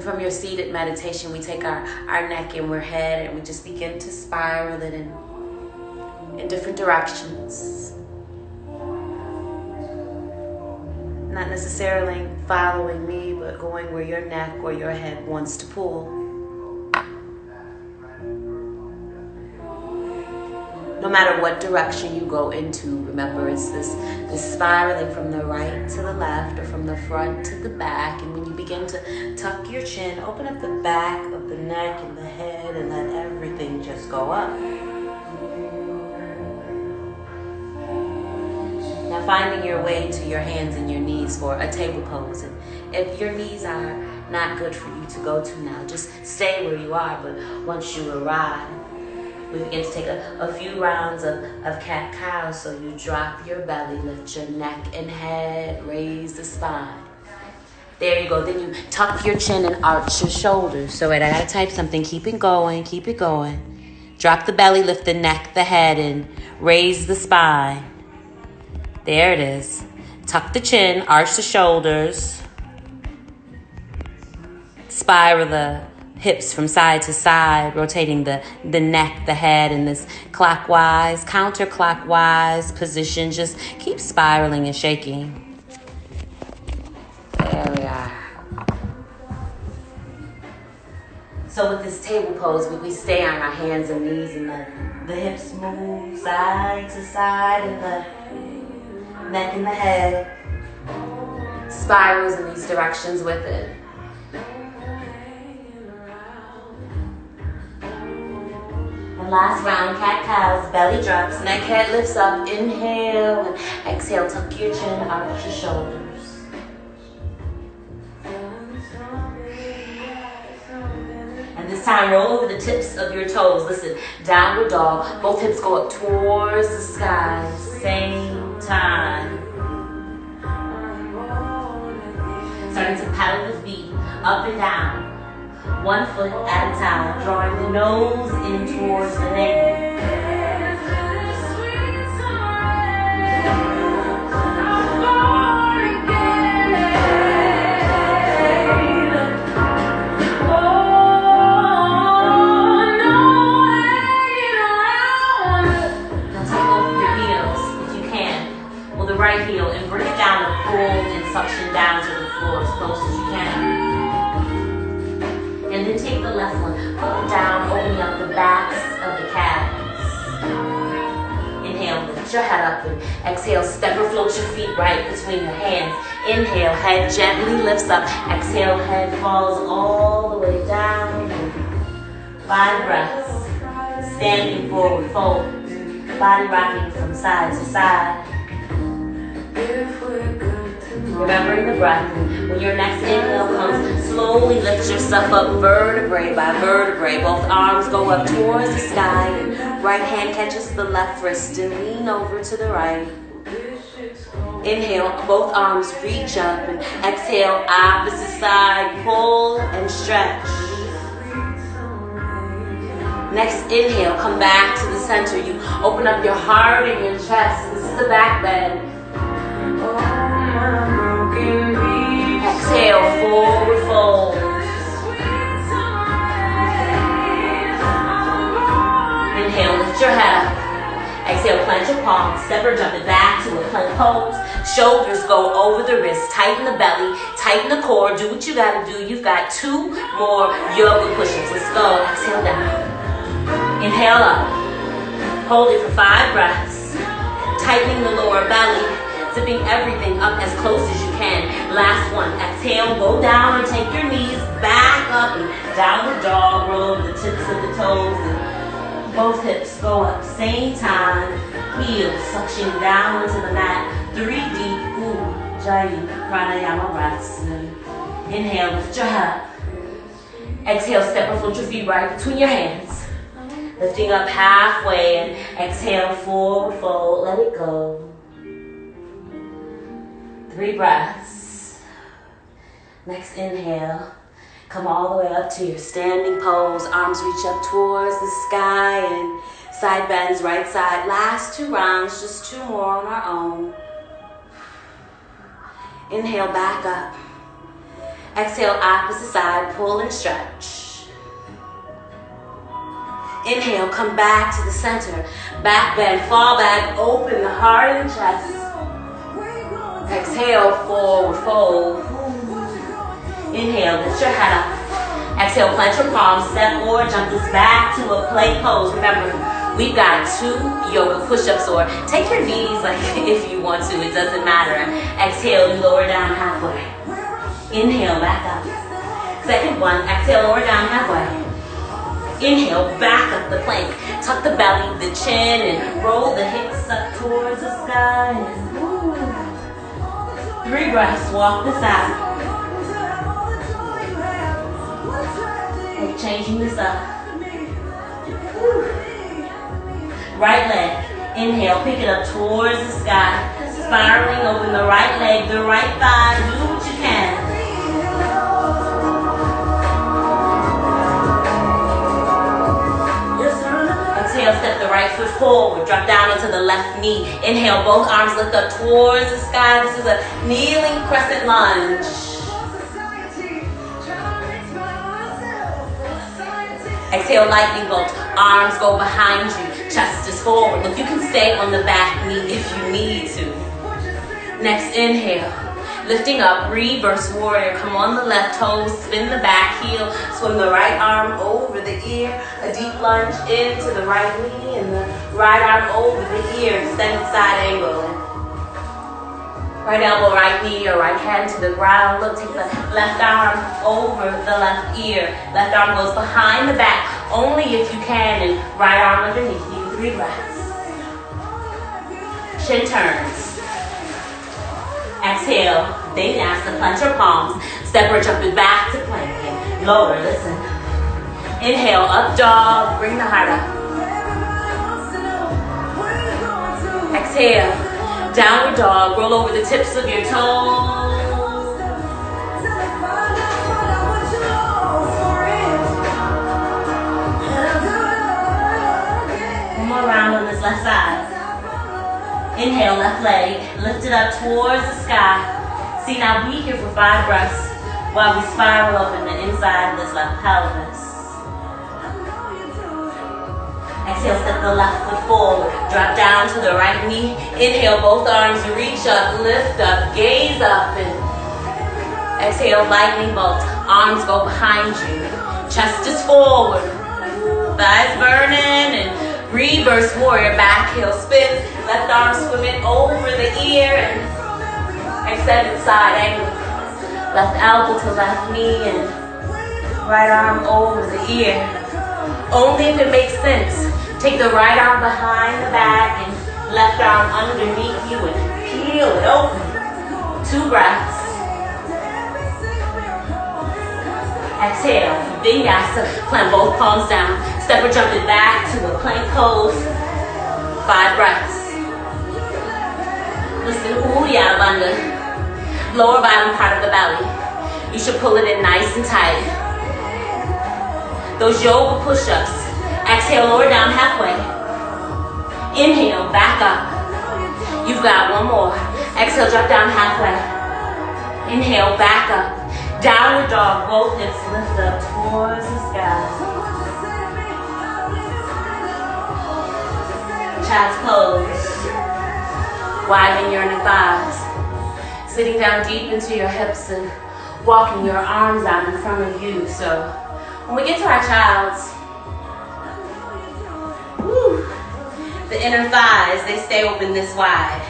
from your seated meditation, we take our neck and our head and we just begin to spiral it in different directions. Not necessarily following me, but going where your neck or your head wants to pull. No matter what direction you go into, remember it's this spiraling from the right to the left or from the front to the back. And when you begin to tuck your chin, open up the back of the neck and the head and let everything just go up. Now finding your way to your hands and your knees for a table pose. And if your knees are not good for you to go to now, just stay where you are. But once you arrive, we begin to take a few rounds of cat-cow. So you drop your belly, lift your neck and head, raise the spine. There you go. Then you tuck your chin and arch your shoulders. So wait, I gotta type something. Keep it going, keep it going. Drop the belly, lift the neck, the head, and raise the spine. There it is. Tuck the chin, arch the shoulders. Spiral the hips from side to side, rotating the neck, the head in this clockwise, counterclockwise position. Just keep spiraling and shaking. There we are. So with this table pose, we stay on our hands and knees and the hips move side to side and the neck and the head spirals in these directions with it. And last round, cat-cows, belly drops, neck, head lifts up, inhale, and exhale, tuck your chin, arch your shoulders. And this time, roll over the tips of your toes. Listen, downward dog, both hips go up towards the sky, same time. Starting to paddle the feet up and down. 1 foot at a time, drawing the nose in towards the navel. Now take off your heels if you can. Well, the right heel, and bring it down and pull and suction down to the floor as close as you can. And then take the left one, pull it down, opening up the backs of the calves. Inhale, lift your head up, and exhale, step or float your feet right between your hands. Inhale, head gently lifts up. Exhale, head falls all the way down. 5 breaths. Standing forward fold. Body rocking from side to side. Remembering the breath. When your next inhale comes, slowly lift yourself up vertebrae by vertebrae. Both arms go up towards the sky. And right hand catches the left wrist and lean over to the right. Inhale, both arms reach up. And exhale, opposite side, pull and stretch. Next inhale, come back to the center. You open up your heart and your chest. This is the back bend. Exhale, forward fold. Inhale, lift your head up. Exhale, plant your palms. Step or jump it back to a plank pose. Shoulders go over the wrists. Tighten the belly. Tighten the core. Do what you gotta do. You've got 2 more yoga push-ups. Let's go. Exhale down. Inhale up. Hold it for 5 breaths. Tightening the lower belly. Zipping everything up as close as you can. Last one. Exhale, go down and take your knees back up and downward dog. Roll over the tips of the toes and both hips go up. Same time. Heels suction down into the mat. 3 deep. Ujjayi pranayama breaths. Inhale, lift your head up. Exhale, step or float your feet right between your hands. Lifting up halfway and exhale, forward fold. Let it go. 3 breaths. Next inhale. Come all the way up to your standing pose. Arms reach up towards the sky and side bends, right side. Last 2 rounds, just 2 more on our own. Inhale, back up. Exhale, opposite side, pull and stretch. Inhale, come back to the center. Back bend, fall back, open the heart and chest. Exhale, forward fold. Inhale, lift your head up. Exhale, plant your palms, step forward, jump this back to a plank pose. Remember, we've got 2 yoga push-ups, or take your knees like if you want to, it doesn't matter. Exhale, you lower down halfway. Inhale, back up. Second one, exhale, lower down halfway. Inhale, back up the plank. Tuck the belly, the chin, and roll the hips up towards the sky. And, 3 breaths, walk the side. Changing this up. Right leg. Inhale, pick it up towards the sky. Spiraling, open the right leg, the right thigh. Do what you can. Exhale, step the right foot forward. Drop down into the left knee. Inhale, both arms lift up towards the sky. This is a kneeling crescent lunge. Exhale, lightning bolt. Arms go behind you. Chest is forward. Look, you can stay on the back knee if you need to. Next, inhale. Lifting up, reverse warrior. Come on the left toes, spin the back heel. Swim the right arm over the ear. A deep lunge into the right knee and the right arm over the ear. Extended side angle. Right elbow, right knee, or right hand to the ground. Look, take the left arm over the left ear. Left arm goes behind the back, only if you can, and right arm underneath you. 3 breaths. Chin turns. Exhale, vinyasa, plant your palms. Step or jump it back to plank. And lower, listen. Inhale, up dog, bring the heart up. Exhale. Downward dog, roll over the tips of your toes. One more round on this left side. Inhale, left leg, lift it up towards the sky. See, now be here for 5 breaths while we spiral up in the inside of this left pelvis. Exhale, step the left foot forward. Drop down to the right knee. Inhale, both arms reach up, lift up, gaze up. And exhale, lightning bolt. Arms go behind you. Chest is forward. Thighs burning. And reverse warrior, back heel spin. Left arm swimming over the ear. And extended side angle. Left elbow to left knee. And right arm over the ear. Only if it makes sense. Take the right arm behind the back and left arm underneath you and peel it open. 2 breaths. Exhale, vinyasa, plant both palms down. Step or jump it back to a plank pose. 5 breaths. Listen, Uddiyana Bandha. Lower bottom part of the belly. You should pull it in nice and tight. Those yoga push-ups. Exhale, lower down halfway. Inhale, back up. You've got 1 more. Exhale, drop down halfway. Inhale, back up. Downward dog, both hips lift up towards the sky. Child's pose. Widen your inner thighs. Sitting down deep into your hips and walking your arms out in front of you. So when we get to our child's, the inner thighs, they stay open this wide,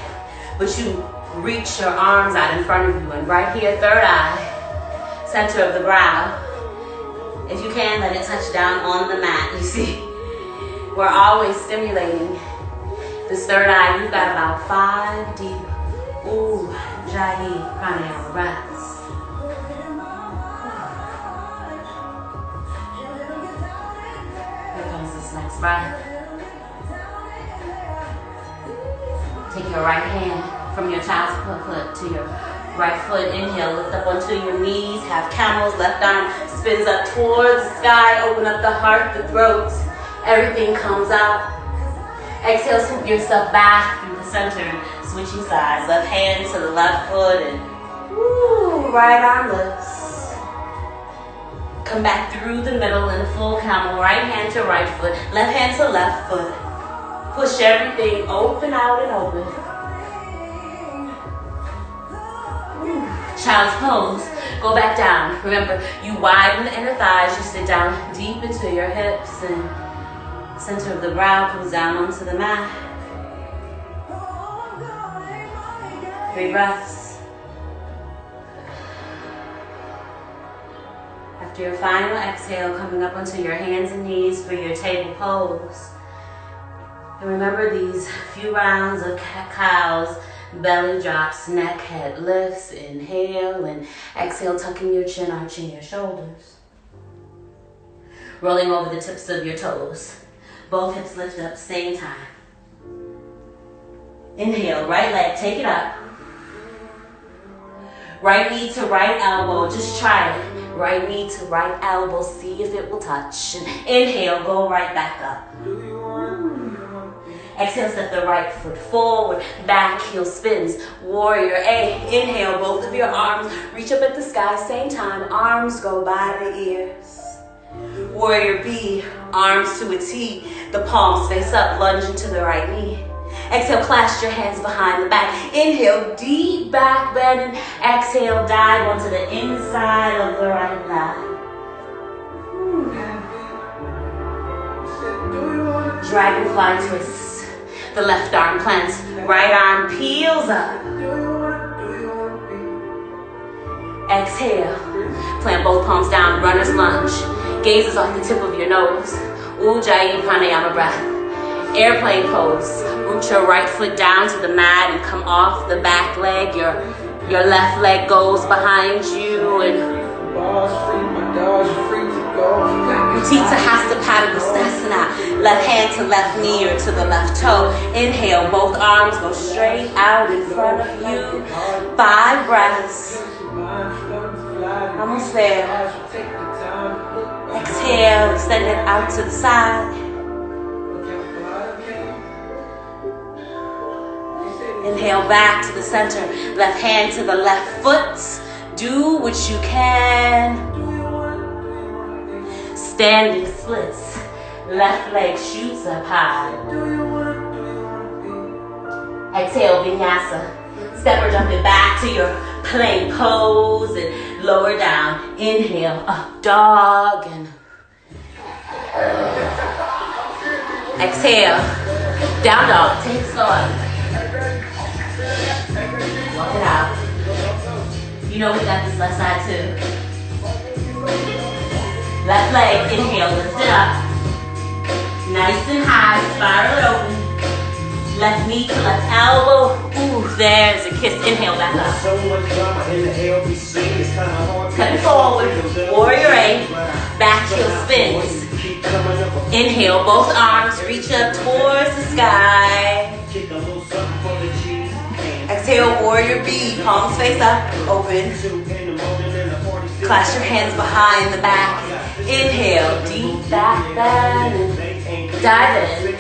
but you reach your arms out in front of you, and right here, third eye, center of the brow. If you can, let it touch down on the mat. You see, we're always stimulating this third eye. You've got about 5 deep Ujjayi pranayama breaths. Here comes this next breath. Take your right hand from your child's foot to your right foot. Inhale, lift up onto your knees. Have camels. Left arm spins up towards the sky. Open up the heart, the throat. Everything comes out. Exhale, swoop yourself back through the center. Switching sides. Left hand to the left foot. And right arm lifts. Come back through the middle in a full camel. Right hand to right foot. Left hand to left foot. Push everything open out and open. Child's pose. Go back down. Remember, you widen the inner thighs. You sit down deep into your hips and center of the brow comes down onto the mat. 3 breaths. After your final exhale, coming up onto your hands and knees for your table pose. And remember these few rounds of cat-cows. Belly drops, neck, head lifts. Inhale and exhale, tucking your chin, arching your shoulders. Rolling over the tips of your toes. Both hips lift up, same time. Inhale, right leg, take it up. Right knee to right elbow, just try it. Right knee to right elbow, see if it will touch. And inhale, go right back up. Exhale, step the right foot forward, back heel spins. Warrior A, inhale, both of your arms reach up at the sky, same time, arms go by the ears. Warrior B, arms to a T, the palms face up, lunge into the right knee. Exhale, clasp your hands behind the back. Inhale, deep back bend, and exhale, dive onto the inside of the right thigh. Dragonfly twist. The left arm plants, right arm peels up. Exhale, plant both palms down, runner's lunge. Gazes off the tip of your nose. Ujjayi pranayama breath. Airplane pose. Root your right foot down to the mat and come off the back leg. Your left leg goes behind you and Utthita Hasta Padangusthasana. Left hand to left knee or to the left toe. Inhale, both arms go straight out in front of you. 5 breaths. Almost there. Exhale, extend it out to the side. Inhale back to the center. Left hand to the left foot. Do what you can. Standing splits. Left leg shoots up high. Exhale, vinyasa. Step or jump it back to your plank pose and lower down. Inhale, up dog and exhale, down dog. Take it slow up. Walk it out. You know we got this left side too. Left leg, inhale, lift it up. Nice and high, spiral it open. Left knee to left elbow. Ooh, there's a kiss. Inhale, back up. Step it forward. Warrior A. Back heel spins. Inhale, both arms reach up towards the sky. Exhale, warrior B. Palms face up, open. Clasp your hands behind the back. Inhale, deep back bend. Dive in.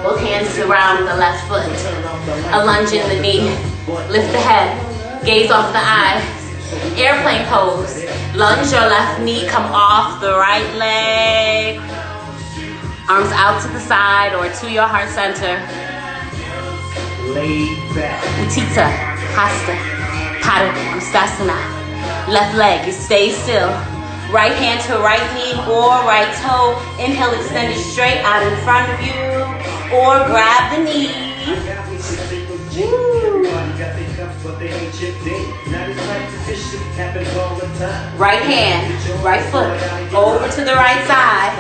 Both hands surround the left foot. A lunge in the knee. Lift the head. Gaze off the eyes. Airplane pose. Lunge your left knee. Come off the right leg. Arms out to the side or to your heart center. Lay back. Utthita Hasta Padangusthasana. Left leg. Stay still. Right hand to right knee or right toe. Inhale, extend it straight out in front of you. Or grab the knee. Right hand, right foot, over to the right side.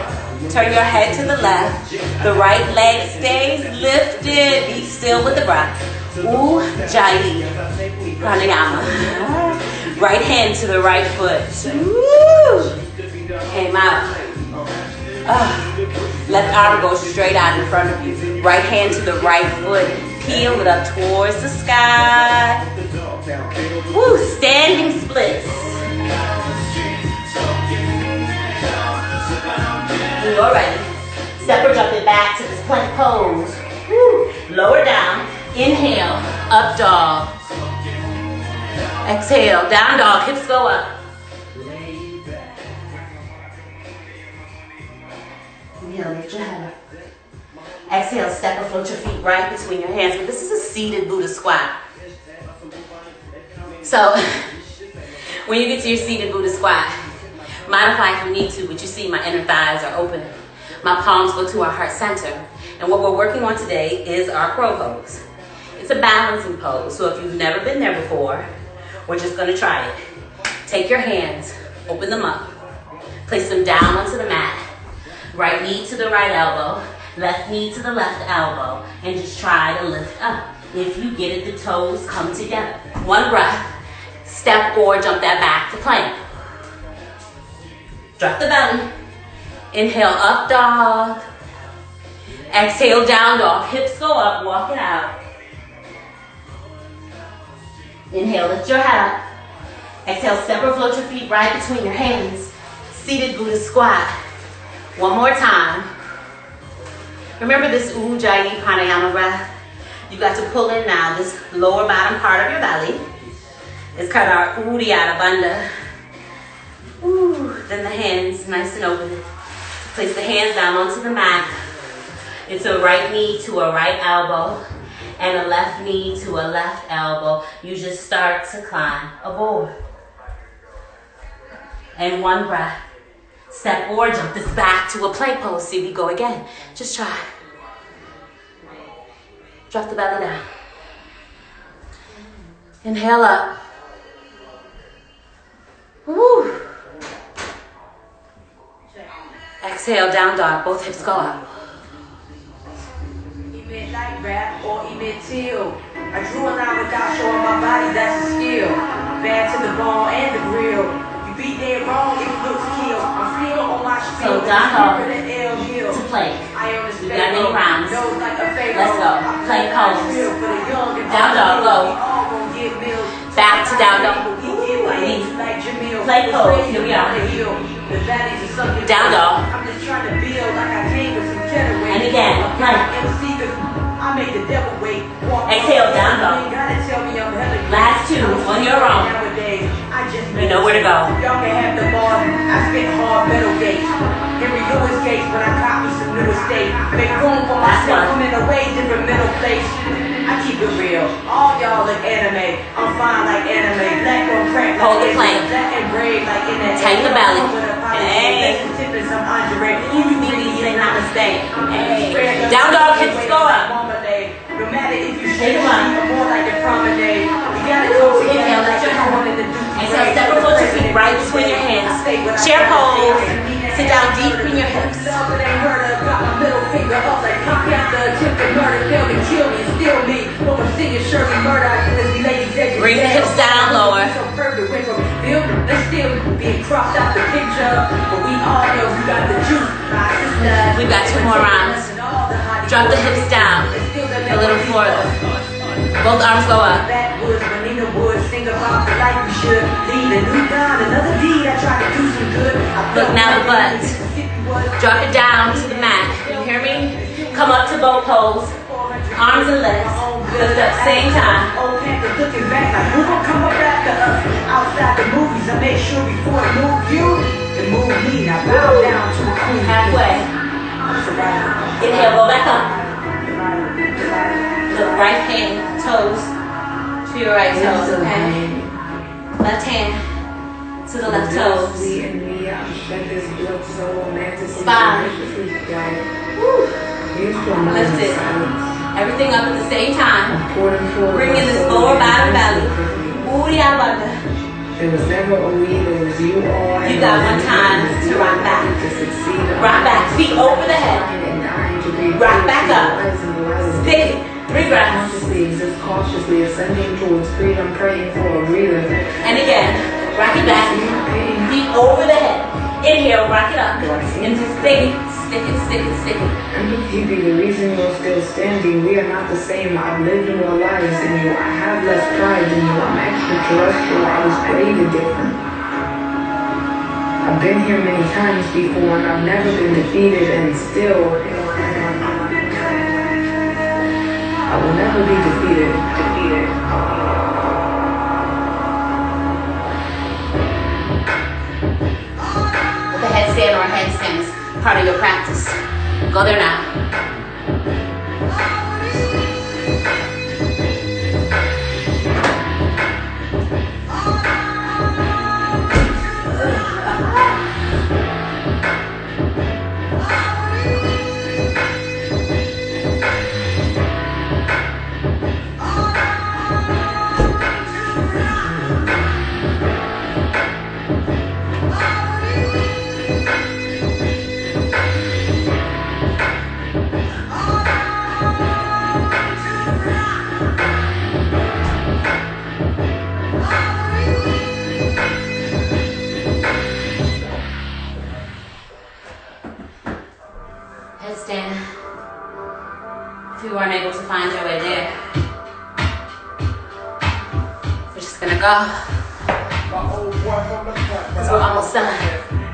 Turn your head to the left. The right leg stays lifted. Be still with the breath. Ujjayi pranayama. Right hand to the right foot. Woo! Came out. Left arm goes straight out in front of you. Right hand to the right foot. Peel it up towards the sky. Woo! Standing splits. When you're ready, step or jump it back to this plank pose. Woo! Lower down. Inhale. Up dog. Exhale, down dog, hips go up. Inhale, lift your head up. Exhale, step or float your feet right between your hands. But this is a seated Buddha squat. So, when you get to your seated Buddha squat, modify if you need to, but you see my inner thighs are open. My palms go to our heart center. And what we're working on today is our crow pose. It's a balancing pose, so if you've never been there before, we're just gonna try it. Take your hands, open them up, place them down onto the mat. Right knee to the right elbow, left knee to the left elbow, and just try to lift up. If you get it, the toes come together. One breath, step or jump that back to plank. Drop the belly. Inhale, up dog. Exhale, down dog. Hips go up, walk it out. Inhale, lift your head up. Exhale, step or float your feet right between your hands. Seated Buddha squat. One more time. Remember this Ujjayi pranayama breath? You got to pull in now this lower bottom part of your belly. It's called our Uddiyana Bandha. Then the hands nice and open. Place the hands down onto the mat. It's a right knee to a right elbow and a left knee to a left elbow. You just start to climb aboard. And one breath. Step or jump this back to a plank pose. See, we go again. Just try. Drop the belly down. Inhale up. Woo. Exhale, down dog. Both hips go up. Emit light rap or emit till. I drew a line without showing my body, that's a skill. Bad to the bone and the grill. You beat dead wrong if it looks kill. I'm still on my spiel. So down dog to plank. You got many rounds. Let's go. Plank pose. Down dog, go. Back to down dog. Plank pose. Here we are. Down dog. And again, plank. Exhale, down dog. Last two on your own. You know where to go. Y'all can have the ball. I spit hard metal gates. Henry Lewis gates when I copy some new estate. Make room for myself. I'm in a way different middle place. I keep it real. All y'all look anime. I'm fine like anime. Black on crack. Hold the plank. Black and brave like in that. Tighten the belly. Hey. Some Andre. Easy BBs ain't not a mistake. Hey. Down dog, hips go up. No matter if you Take them up. more like a promenade. We gotta go together. Inhale, lift your head. Exhale, step or float your feet right between your hands. Chair pose. Sit down deep in your hips. Bring the hips down lower. We've got two more rounds. Drop the hips down a little further. Both arms go up. Look, now the butt. Drop it down to the mat. You hear me? Come up to boat pose. Arms and legs. Lift up, same time. Looking back, like who gon' come up after us? Outside the movies, I made sure before I move you, and move me. Now bow down to a queen. Halfway. Inhale, go back up. Look, right hand, toes to your right toes, okay? Left hand to the left toes. 5. Woo. Lift it. Everything up at the same time. Bring in this lower bottom belly. Uddiyana Bandha. There was never a we, there was you all. You got one time to rock back. Rock back, feet over the head. Rock back up. Stick it. 3 breaths. Consciously exist cautiously, ascending towards freedom, praying for a breather. And again, rock it back. Feet over the head. Inhale, rock it up. And just stick it. Stick it, stick it, stick it. Empathy be the reason you're still standing. We are not the same. I've lived more lives than you. I have less pride than you. I'm extraterrestrial. I was created different. I've been here many times before and I've never been defeated, and still I will never be defeated. headstand is part of your practice. Go there now. Headstand. If you weren't able to find your way there, we're just gonna go. Because we're almost done.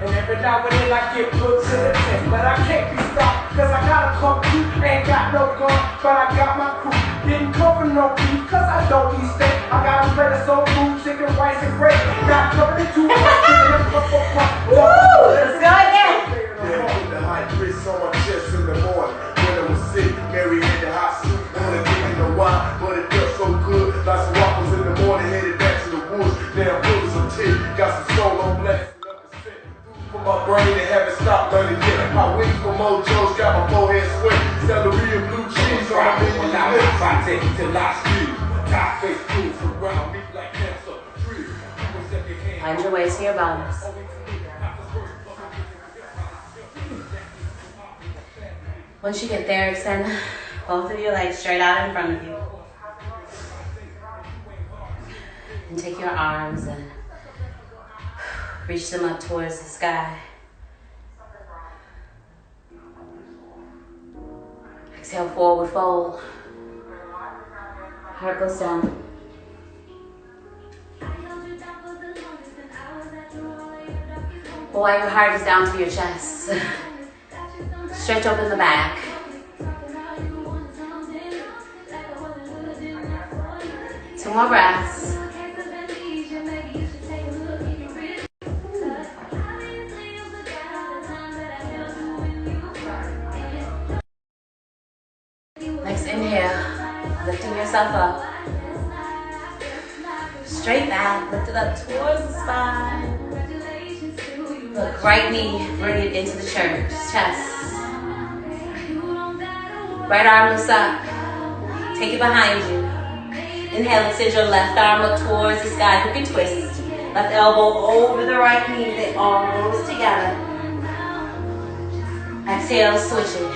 And every now and then I get put to the test, but I can't be stopped, cause I got a come through. Ain't got no gun, but I got my crew. Didn't cover no beef, cause I don't eat steak. I got a plate of soul food, chicken, rice, and gravy. Got covered in 2 months, chicken and puff. Woo! Let's go again. Yeah, put the high grits on my chest in the morning. When I was sick, Mary had the hot soup. Wanna didn't know why, but it felt so good. Lots of waffles in the morning, headed back to the woods. Damn, full of some tea, got some solo blessings. For my brain and haven't stopped learning yet. My wings for mojos, got my forehead sweat. Celery and blue cheese on my menu lips. I take it till I speed. Top face fools around me like cancer. Find your way to your bones. Once you get there, extend both of your legs straight out in front of you. And take your arms and reach them up towards the sky. Exhale, forward fold. Heart goes down. While your heart is down to your chest, stretch open the back. Two more breaths. Next inhale, lifting yourself up. Straight back, lift it up towards the spine. Look, right knee, bring it into the chest. Right arm lifts up. Take it behind you. Inhale, extend your left arm up towards the sky. Hook and twist. Left elbow over the right knee. They all goes together. Exhale, switch it.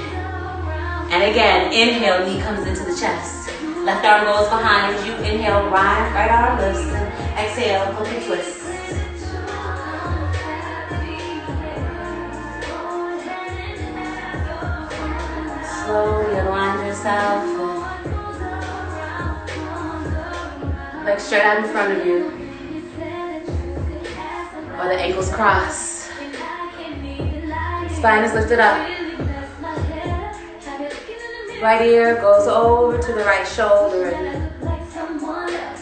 And again, inhale, knee comes into the chest. Left arm goes behind you. Inhale, right arm lifts. Exhale, hook and twist. Slowly align yourself. Legs straight out in front of you. Or the ankles cross. Spine is lifted up. Right ear goes over to the right shoulder. And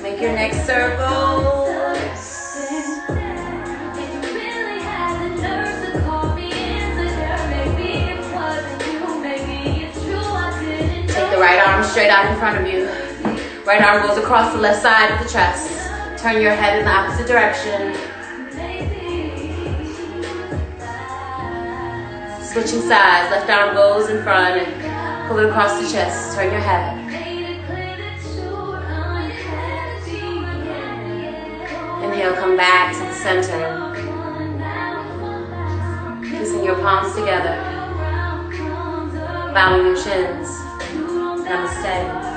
make your neck circles. Take the right arm straight out in front of you. Right arm goes across the left side of the chest. Turn your head in the opposite direction. Switching sides. Left arm goes in front and pull it across the chest. Turn your head. Inhale, come back to the center. Kissing your palms together. Bowing your chins. Namaste.